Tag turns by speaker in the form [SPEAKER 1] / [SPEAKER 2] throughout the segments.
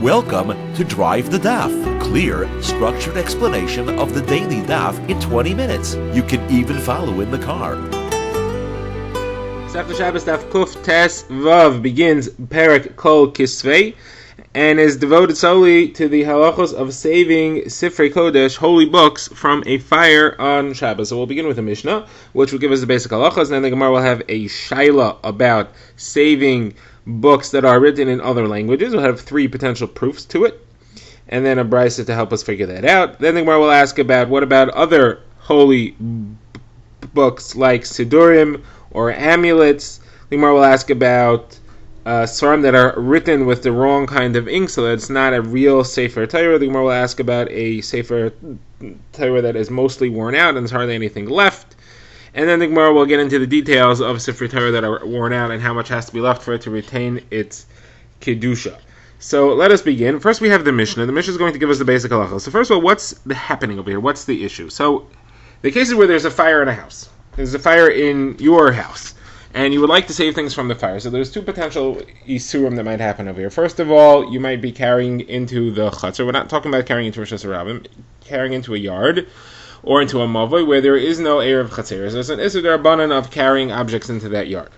[SPEAKER 1] Welcome to Drive the Daf, clear, structured explanation of the daily Daf in 20 minutes. You can even follow in the car.
[SPEAKER 2] Shabbos Daf Kuf Tes Vav begins Perek Kol Kisvei and is devoted solely to the halachos of saving Sifrei Kodesh, holy books, from a fire on Shabbos. So we'll begin with a Mishnah, which will give us the basic halachos, and then the Gemara will have a shaila about saving books that are written in other languages. We'll have three potential proofs to it, and then a brisa to help us figure that out. Then the Gemara will ask about what about other holy books like Sidurim or amulets. The Gemara will ask about svarim that are written with the wrong kind of ink, so that it's not a real Sefer Torah. The Gemara will ask about a Sefer Torah that is mostly worn out and there's hardly anything left. And then the Gemara will get into the details of Sefer Torah that are worn out and how much has to be left for it to retain its Kedusha. So let us begin. First we have the Mishnah. The Mishnah is going to give us the basic halacha. So first of all, what's happening over here? What's the issue? So the cases where there's a fire in a house. There's a fire in your house, and you would like to save things from the fire. So there's two potential isurim that might happen over here. First of all, you might be carrying into the chutzner. We're not talking about carrying into Rosh Hashanah, carrying into a yard or into a mavoi where there is no erev chatzeres. There's an issur derabanan of carrying objects into that yard.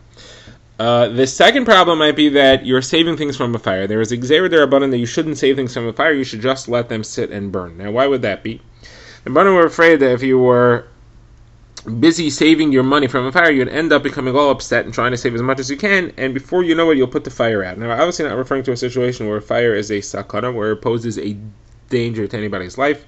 [SPEAKER 2] The second problem might be that you're saving things from a fire. There is a gzeira derabanan that you shouldn't save things from a fire. You should just let them sit and burn. Now, why would that be? The Rabbanan were afraid that if you were busy saving your money from a fire, you'd end up becoming all upset and trying to save as much as you can, and before you know it, you'll put the fire out. Now, obviously not referring to a situation where a fire is a sakana, where it poses a danger to anybody's life.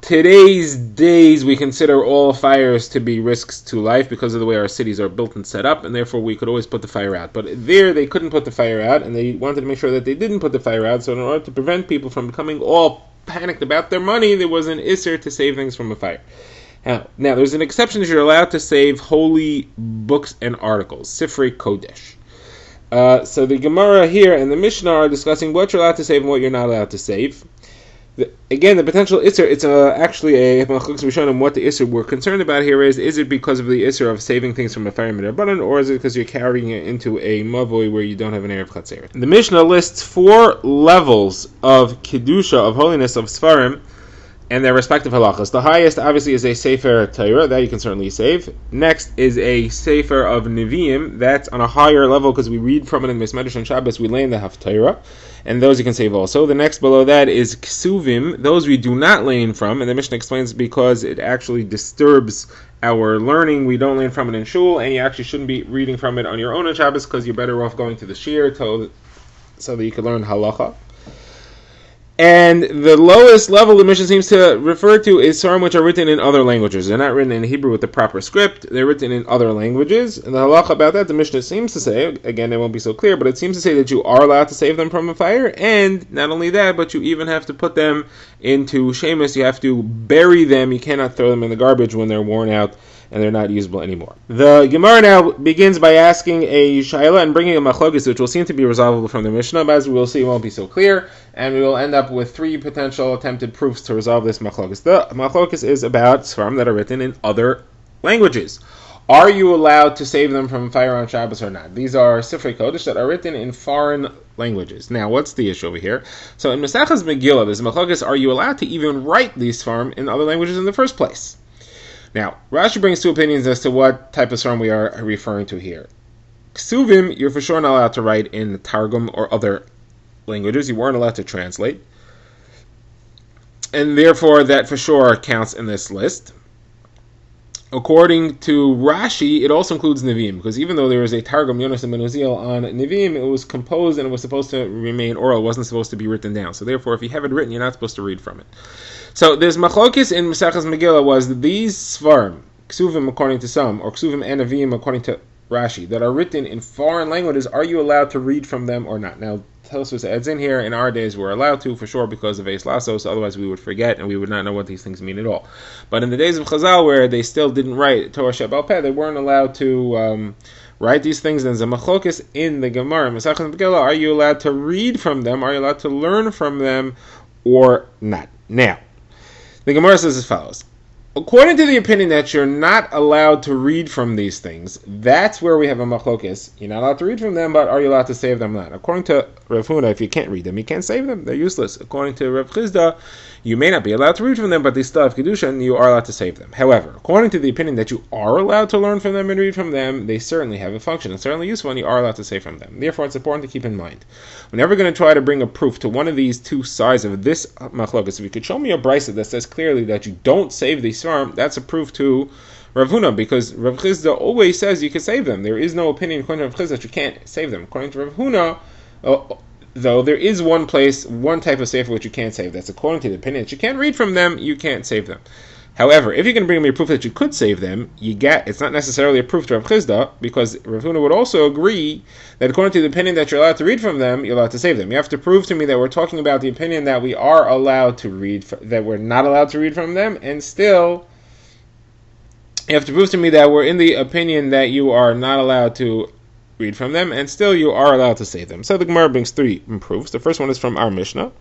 [SPEAKER 2] Today's days, we consider all fires to be risks to life because of the way our cities are built and set up, and therefore we could always put the fire out. But there, they couldn't put the fire out, and they wanted to make sure that they didn't put the fire out, so in order to prevent people from becoming all panicked about their money, there was an issur to save things from a fire. Now, there's an exception that you're allowed to save holy books and articles, Sifrei Kodesh. So the Gemara here and the Mishnah are discussing what you're allowed to save and what you're not allowed to save. Again, the potential issur, it's actually a machlokes rishonim. What the issur we're concerned about here is it because of the issur of saving things from a fire midrabanan, or is it because you're carrying it into a mavoi where you don't have an erev chatzer? The Mishnah lists 4 levels of kedusha, of holiness of svarim, and their respective halachas. The highest, obviously, is a Sefer Torah, that you can certainly save. Next is a Sefer of Nevi'im, that's on a higher level because we read from it in Mismedrash and Shabbos, we lay in the Haftarah, and those you can save also. The next below that is Ksuvim, those we do not lay from, and the Mishnah explains because it actually disturbs our learning. We don't learn from it in shul, and you actually shouldn't be reading from it on your own in Shabbos because you're better off going to the shir so that you can learn halacha. And the lowest level the Mishnah seems to refer to is svarim which are written in other languages. They're not written in Hebrew with the proper script. They're written in other languages. And the halacha about that, the Mishnah seems to say, again, it won't be so clear, but it seems to say that you are allowed to save them from a fire. And not only that, but you even have to put them into shemus. You have to bury them. You cannot throw them in the garbage when they're worn out and they're not usable anymore. The Gemara now begins by asking a shaila and bringing a machlokes, which will seem to be resolvable from the Mishnah, but as we will see, it won't be so clear, and we will end up with 3 potential attempted proofs to resolve this machlokes. The machlokes is about svarim that are written in other languages. Are you allowed to save them from fire on Shabbos or not? These are Sifrei Kodesh that are written in foreign languages. Now, what's the issue over here? So in Masechas Megillah, there's a machlokes, are you allowed to even write these svarim in other languages in the first place? Now, Rashi brings 2 opinions as to what type of svarim we are referring to here. Ksuvim, you're for sure not allowed to write in the Targum or other languages. You weren't allowed to translate. And therefore, that for sure counts in this list. According to Rashi, it also includes Nevi'im, because even though there is a Targum, Yonas and Ben Uziel on Nevi'im, it was composed and it was supposed to remain oral. It wasn't supposed to be written down. So therefore, if you have it written, you're not supposed to read from it. So there's machlokes in Masechas Megillah was that these svarim, Ksuvim according to some, or Ksuvim and Nevi'im according to Rashi, that are written in foreign languages, are you allowed to read from them or not? Now, Tosfos adds in here, in our days we're allowed to, for sure, because of Eis Lasos, otherwise we would forget and we would not know what these things mean at all. But in the days of Chazal, where they still didn't write Torah Sheba'al Peh, they weren't allowed to write these things. And there's a machlokes in the Gemara, Masechas Megillah, are you allowed to read from them, are you allowed to learn from them, or not? Now, the Gemara says as follows. According to the opinion that you're not allowed to read from these things, that's where we have a machlokes. You're not allowed to read from them, but are you allowed to save them or not? According to Rav Huna, if you can't read them, you can't save them. They're useless. According to Rav Chizda, you may not be allowed to read from them, but they still have kedusha, and you are allowed to save them. However, according to the opinion that you are allowed to learn from them and read from them, they certainly have a function. It's certainly useful, and you are allowed to save from them. Therefore, it's important to keep in mind. We're never going to try to bring a proof to one of these two sides of this machlokes. If you could show me a brisa that says clearly that you don't save these svarim, that's a proof to Rav Huna, because Rav Chizda always says you can save them. There is no opinion according to Rav Chizda that you can't save them. According to Rav Huna, though, there is one place, one type of sefer which you can't save. That's according to the opinion that you can't read from them, you can't save them. However, if you're going to bring me a proof that you could save them, it's not necessarily a proof to Rav Chizda, because Rav Huna would also agree that according to the opinion that you're allowed to read from them, you're allowed to save them. You have to prove to me that we're talking about the opinion that we are allowed to read, that we're not allowed to read from them, and still you have to prove to me that we're in the opinion that you are not allowed to read from them, and still you are allowed to save them. So the Gemara brings three proofs. The first one is from our Mishnah.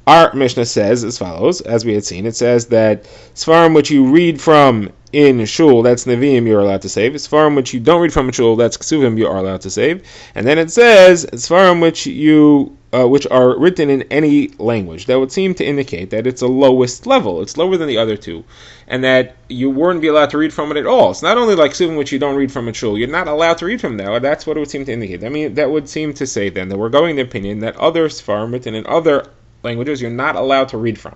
[SPEAKER 2] Our Mishnah says as follows, as we had seen, it says that Svarim which you read from in Shul, that's Nevi'im, you're allowed to save. Svarim which you don't read from in Shul, that's Ksuvim, you are allowed to save. And then it says Svarim which are written in any language. That would seem to indicate that it's a lowest level. It's lower than the other two. And that you wouldn't be allowed to read from it at all. It's not only like Ksuvim which you don't read from in Shul. You're not allowed to read from that. That's what it would seem to indicate. I mean, that would seem to say then that we're going to the opinion that other Svarim written in other languages you're not allowed to read from.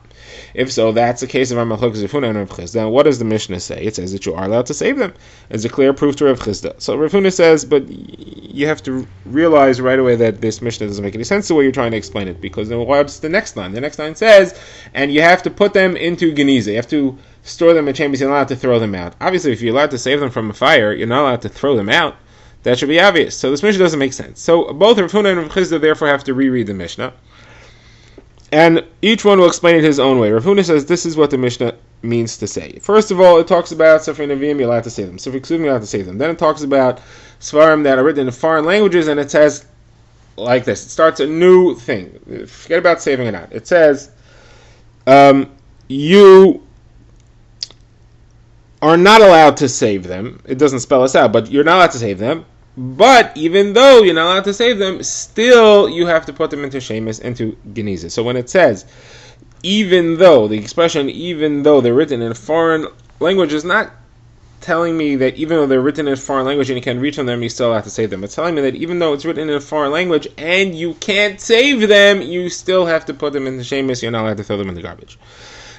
[SPEAKER 2] If so, that's the case of Machlokes Rav Huna and Rav Chizda. Then what does the Mishnah say? It says that you are allowed to save them. It's a clear proof to Rav Chizda. So Rav Huna says, but you have to realize right away that this Mishnah doesn't make any sense the way you're trying to explain it, because then what's the next line? The next line says, and you have to put them into geniza. You have to store them in chambers. You're not allowed to throw them out. Obviously, if you're allowed to save them from a fire, you're not allowed to throw them out. That should be obvious. So this Mishnah doesn't make sense. So both Rav Huna and Rav Chizda therefore have to reread the Mishnah. And each one will explain it his own way. Rav Huna says this is what the Mishnah means to say. First of all, it talks about Sefer Nevi'im, you're allowed to save them. Sefer Ksuvim, you're allowed to save them. Then it talks about Svarim that are written in foreign languages, and it says like this. It starts a new thing. Forget about saving it out. It says, you are not allowed to save them. It doesn't spell us out, but you're not allowed to save them. But even though you're not allowed to save them, still you have to put them into shemus, into genizah. So when it says, even though, the expression even though they're written in a foreign language is not telling me that even though they're written in a foreign language and you can read from them, you still have to save them. It's telling me that even though it's written in a foreign language and you can't save them, you still have to put them into shemus, you're not allowed to throw them in the garbage.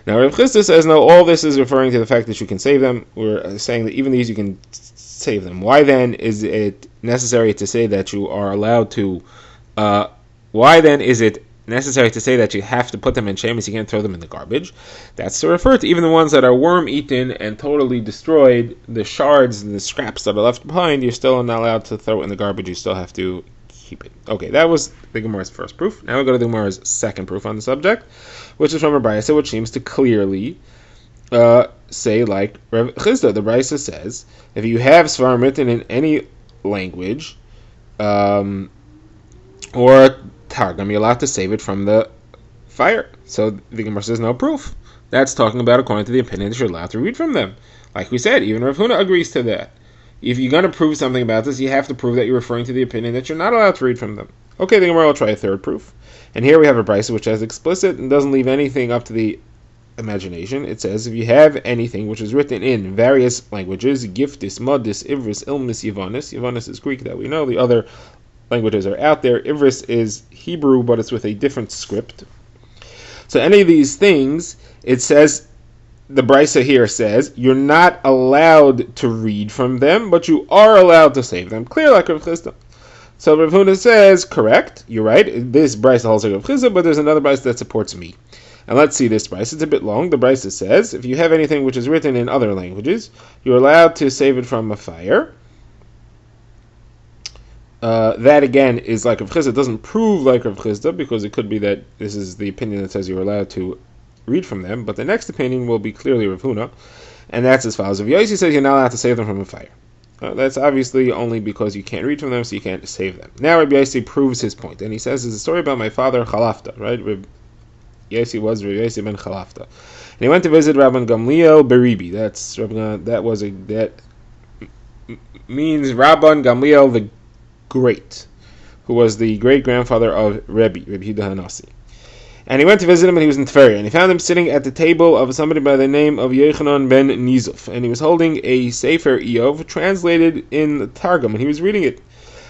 [SPEAKER 2] Now Rav Chizda says, no, all this is referring to the fact that you can save them. We're saying that even these you can save them. Why then is it necessary to say that you are allowed to, why then is it necessary to say that you have to put them in shemus, you can't throw them in the garbage? That's to refer to even the ones that are worm-eaten and totally destroyed, the shards and the scraps that are left behind, you're still not allowed to throw it in the garbage, you still have to keep it. Okay, that was the Gemara's first proof. Now we'll go to the Gemara's second proof on the subject, which is from a brisa, which seems to clearly say like Rav Chizda. The brisa says, if you have svarim written in any language, or targum, you're allowed to save it from the fire. So the Gemara says no proof. That's talking about according to the opinion that you're allowed to read from them. Like we said, even Rav Huna agrees to that. If you're going to prove something about this, you have to prove that you're referring to the opinion that you're not allowed to read from them. Okay, the Gemara will try a third proof. And here we have a brisa which is explicit and doesn't leave anything up to the imagination. It says, if you have anything which is written in various languages, Giftis, Modis, Ivris, Ilmis, Yavanis. Yavanis is Greek, that we know. The other languages are out there. Ivris is Hebrew, but it's with a different script. So any of these things, it says, the brisa here says, you're not allowed to read from them, but you are allowed to save them. Clear like Rav Chizda. So Rav Huna says, correct, you're right, this brisa holds like Rav Chizda, but there's another brisa that supports me. And let's see this brisa. It's a bit long. The brisa says, if you have anything which is written in other languages, you're allowed to save it from a fire. That again is like Rav Chizda. It doesn't prove like Rav Chizda, because it could be that this is the opinion that says you're allowed to read from them, but the next opinion will be clearly Rav Huna, and that's as follows. If Yossi says you're not allowed to save them from a fire, that's obviously only because you can't read from them, so you can't save them. Now Rabbi Yossi proves his point, and he says, it's a story about my father Chalafta, right? Yossi was Rabbi Yossi ben Chalafta. And he went to visit Rabban Gamliel Beribi. That means Rabban Gamliel the Great, who was the great grandfather of Rabbi Yehuda Hanasi. And he went to visit him, and he was in Tveria, and he found him sitting at the table of somebody by the name of Yochanan ben Nizuf, and he was holding a Sefer Iyov translated in the Targum, and he was reading it.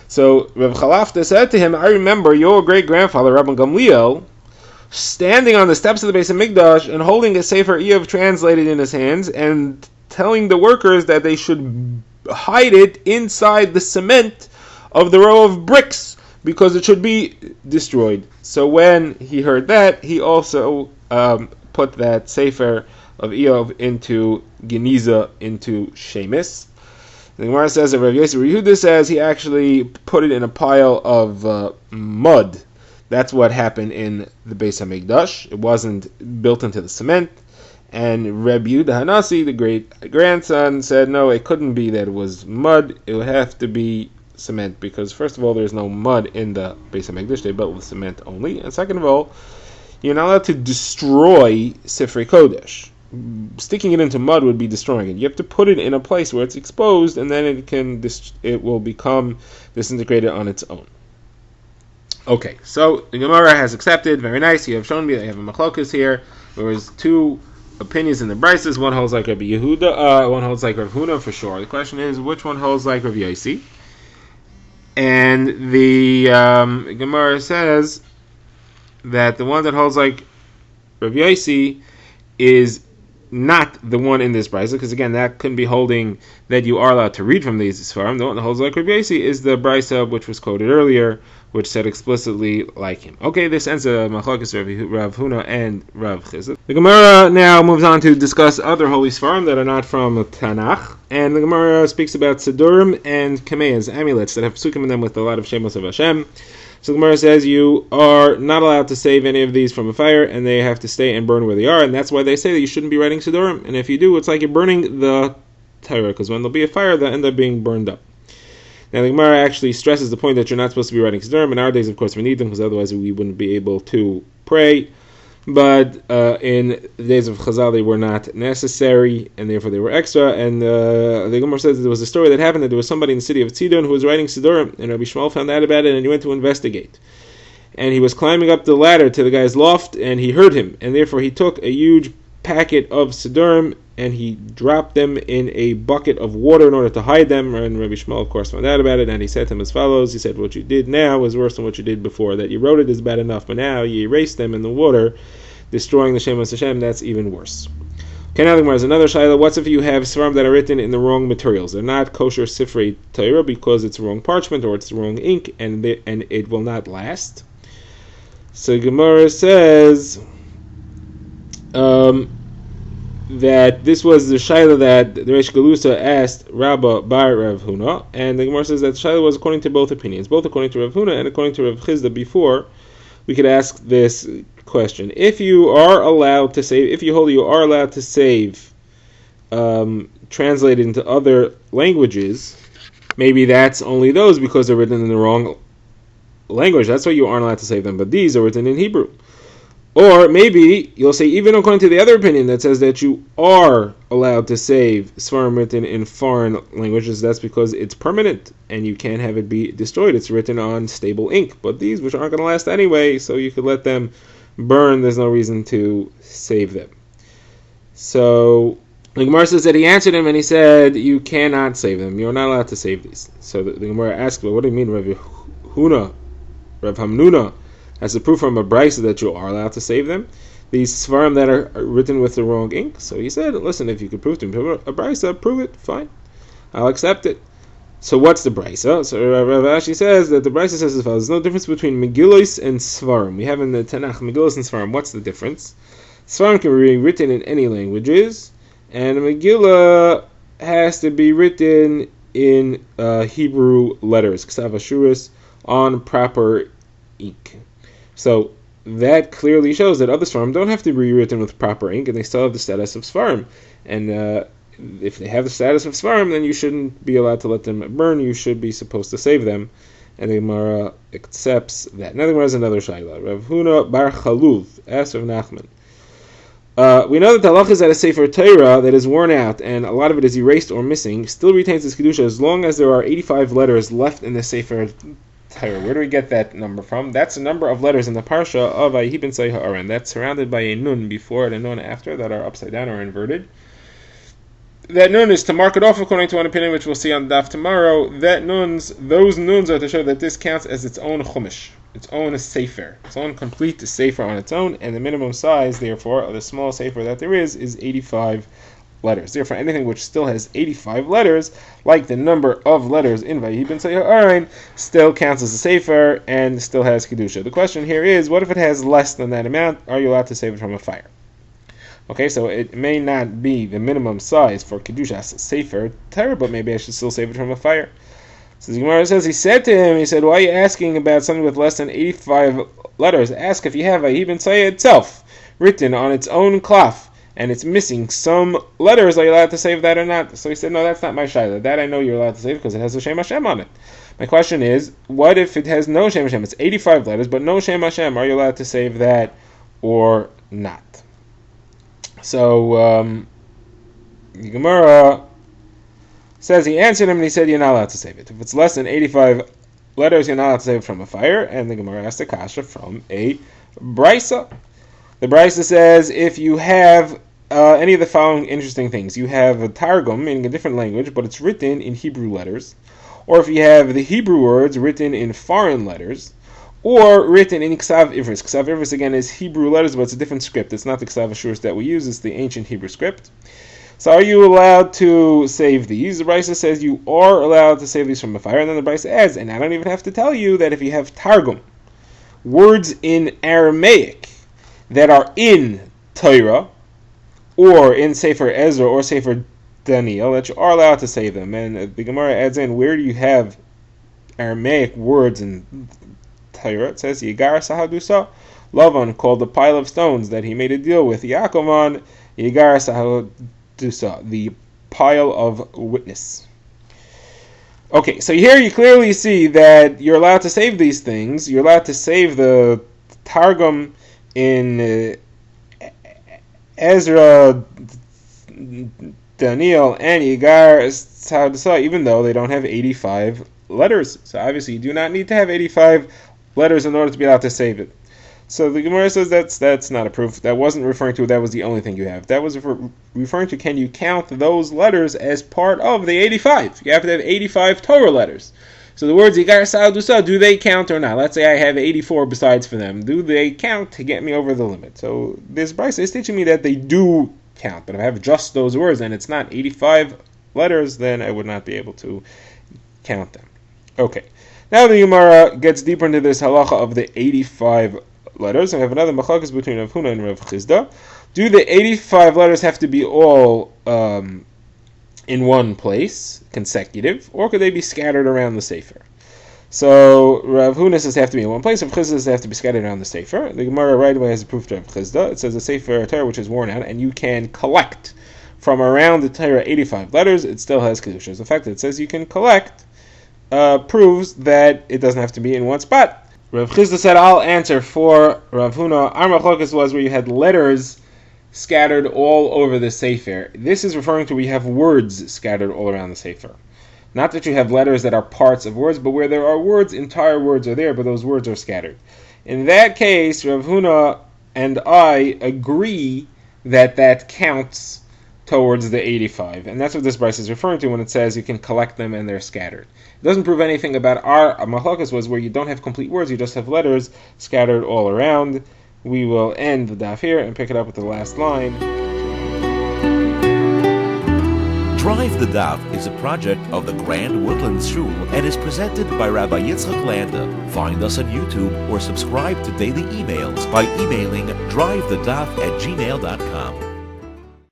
[SPEAKER 2] So Rav Chalafta said to him, I remember your great grandfather Rabban Gamliel standing on the steps of the Beis HaMikdash and holding a Sefer Iyov translated in his hands and telling the workers that they should hide it inside the cement of the row of bricks because it should be destroyed. So when he heard that, he also put that Sefer of Iyov into Geniza, into Shemis. The Gemara says that Rav Yosef Yehuda says he actually put it in a pile of mud. That's what happened in the Beis HaMikdash. It wasn't built into the cement. And Rabbi Yehuda Hanasi, the great grandson, said no, it couldn't be that it was mud. It would have to be cement, because first of all, there's no mud in the Beis HaMikdash. They built with cement only. And second of all, you're not allowed to destroy Sifrei Kodesh. Sticking it into mud would be destroying it. You have to put it in a place where it's exposed, and then it will become disintegrated on its own. Okay, so the Gemara has accepted. Very nice. You have shown me that you have a machlokas here. There was two opinions in the brises. One holds like Rabbi Yehuda. One holds like Rav Huna for sure. The question is, which one holds like Rav Yosi? And the Gemara says that the one that holds like Rav Yosi is not the one in this brisa, because again, that couldn't be holding that you are allowed to read from these Sfarim. The one that holds like Rav Yosi is the brisa which was quoted earlier, which said explicitly like him. Okay, this ends Machlokes Rav Huna and Rav Chizit. The Gemara now moves on to discuss other holy Sfarim that are not from Tanakh, and the Gemara speaks about Sidurim and Kameas, amulets that have psukim in them with a lot of Shemos of Hashem. So the Gemara says you are not allowed to save any of these from a fire, and they have to stay and burn where they are, and that's why they say that you shouldn't be writing Sidurim. And if you do, it's like you're burning the Torah, because when there'll be a fire, they'll end up being burned up. Now the Gemara actually stresses the point that you're not supposed to be writing Sidurim. In our days, of course, we need them, because otherwise we wouldn't be able to pray. But in the days of Chazal, they were not necessary, and therefore they were extra. And the Gemara says that there was a story that happened that there was somebody in the city of Tzidon who was writing Sidurim, and Rabbi Shmuel found out about it, and he went to investigate. And he was climbing up the ladder to the guy's loft, and he heard him, and therefore he took a huge packet of Sidurim, and he dropped them in a bucket of water in order to hide them. And Rabbi Shmuel, of course, found out about it, and he said to him as follows. He said, what you did now is worse than what you did before. That you wrote it is bad enough, but now you erased them in the water, destroying the Shem of Hashem, that's even worse. Okay, now there's another shayla. What's if you have Sfarim that are written in the wrong materials? They're not kosher Sifrei Torah because it's the wrong parchment or it's the wrong ink, and it will not last. So Gemara says that this was the shayla that the Reish Galusa asked Rabba bar Rav Huna, and the Gemara says that shayla was according to both opinions, both according to Rav Huna and according to Rav Chizda before. We could ask this question: if you are allowed to save, if you hold you are allowed to save, translated into other languages, maybe that's only those because they're written in the wrong language. That's why you aren't allowed to save them. But these are written in Hebrew. Or maybe you'll say, even according to the other opinion that says that you are allowed to save Sfarim written in foreign languages, that's because it's permanent and you can't have it be destroyed. It's written on stable ink. But these, which aren't going to last anyway, so you could let them burn, there's no reason to save them. So the Gemara says that he answered him and he said, you cannot save them. You're not allowed to save these. So the Gemara asked, well, what do you mean, Rav Hamnuna has a proof from a brisa that you are allowed to save them? These Svarim that are written with the wrong ink. So he said, listen, if you could prove to me a brisa, prove it, fine. I'll accept it. So what's the brisa? So Rav Ashi says that the brisa says as follows: there's no difference between Megillos and Svarim. We have in the Tanakh Megillos and Svarim. What's the difference? Svarim can be written in any languages, and a Megillah has to be written in Hebrew letters, Ksav Ashuris, on proper ink. So that clearly shows that other Svarim don't have to be written with proper ink, and they still have the status of Svarim. And if they have the status of Svarim, then you shouldn't be allowed to let them burn. You should be supposed to save them. And the Gemara accepts that. Now the Gemara has another shayla. Rav Huna bar Chaluv asked Rav Nachman, We know that the halach is that a Sefer Torah that is worn out and a lot of it is erased or missing still retains its kedusha as long as there are 85 letters left in the Sefer Torah. Where do we get that number from? That's the number of letters in the parsha of Vayihi B'nai Ha'aron. That's surrounded by a nun before and a nun after that are upside down or inverted. That nun is to mark it off according to one opinion, which we'll see on the daf tomorrow. Those nuns are to show that this counts as its own chumash, its own sefer, its own complete sefer on its own, and the minimum size, therefore, of the small sefer that there is 85 letters. Therefore, anything which still has 85 letters, like the number of letters in Vayihi B'nai Ha'aron, still counts as a sefer and still has kedusha. The question here is, what if it has less than that amount? Are you allowed to save it from a fire? Okay, so it may not be the minimum size for Kedushas Sefer Torah, but maybe I should still save it from a fire. So the Gemara says, he said, why are you asking about something with less than 85 letters? Ask if you have a Vayihi B'nai itself, written on its own cloth, and it's missing some letters. Are you allowed to save that or not? So he said, no, that's not my shayla. That I know you're allowed to save because it has a Shem Hashem on it. My question is, what if it has no Shem Hashem? It's 85 letters, but no Shem Hashem. Are you allowed to save that or not? So the Gemara says he answered him and he said you're not allowed to save it. If it's less than 85 letters, you're not allowed to save it from a fire. And the Gemara asked a kasha from a brisa. The brisa says if you have any of the following interesting things, you have a targum, meaning a different language, but it's written in Hebrew letters, or if you have the Hebrew words written in foreign letters, or written in Ksav Ivris. Ksav Ivris, again, is Hebrew letters, but it's a different script. It's not the Ksav Ashurus that we use, it's the ancient Hebrew script. So are you allowed to save these? The Brisa says you are allowed to save these from a fire, and then the Brisa adds, and I don't even have to tell you that if you have Targum, words in Aramaic that are in Torah, or in Sefer Ezra, or Sefer Daniel, that you are allowed to save them. And the Gemara adds in, where do you have Aramaic words in Torah? It says Yigar Sahadusa. Lavan called the pile of stones that he made a deal with Yaakov on Yigar Sahadusa, the pile of witness. Okay, so here you clearly see that you're allowed to save these things. You're allowed to save the Targum in Ezra, Daniel, and Yigar Sahadusa, even though they don't have 85 letters. So obviously you do not need to have 85 letters in order to be allowed to save it. So the Gemara says that's not a proof. That wasn't referring to that was the only thing you have. That was referring to, can you count those letters as part of the 85? You have to have 85 Torah letters. So the words Yigar Sahadusa, do they count or not? Let's say I have 84 besides for them. Do they count to get me over the limit? So this Brisa is teaching me that they do count. But if I have just those words and it's not 85 letters, then I would not be able to count them. Okay. Now the Gemara gets deeper into this halacha of the 85 letters. I have another machlokes between Rav Huna and Rav Chizda. Do the 85 letters have to be all in one place, consecutive, or could they be scattered around the sefer? So Rav Huna says they have to be in one place. Rav Chizda says they have to be scattered around the sefer. The Gemara right away has a proof to Rav Chizda. It says a sefer Torah which is worn out, and you can collect from around the Torah 85 letters. It still has kedusha. The fact that it says you can collect proves that it doesn't have to be in one spot. Rav Chizda said, I'll answer for Rav Huna. Our machlokas was where you had letters scattered all over the sefer. This is referring to where you have words scattered all around the sefer. Not that you have letters that are parts of words, but where there are words, entire words are there, but those words are scattered. In that case, Rav Huna and I agree that counts towards the 85. And that's what this Brisa is referring to when it says you can collect them and they're scattered. It doesn't prove anything about our machlokas was where you don't have complete words, you just have letters scattered all around. We will end the daf here and pick it up with the last line.
[SPEAKER 1] Drive the Daf is a project of the Grand Woodlands Shul and is presented by Rabbi Yitzchak Landa. Find us on YouTube or subscribe to daily emails by emailing drivethedaf@gmail.com.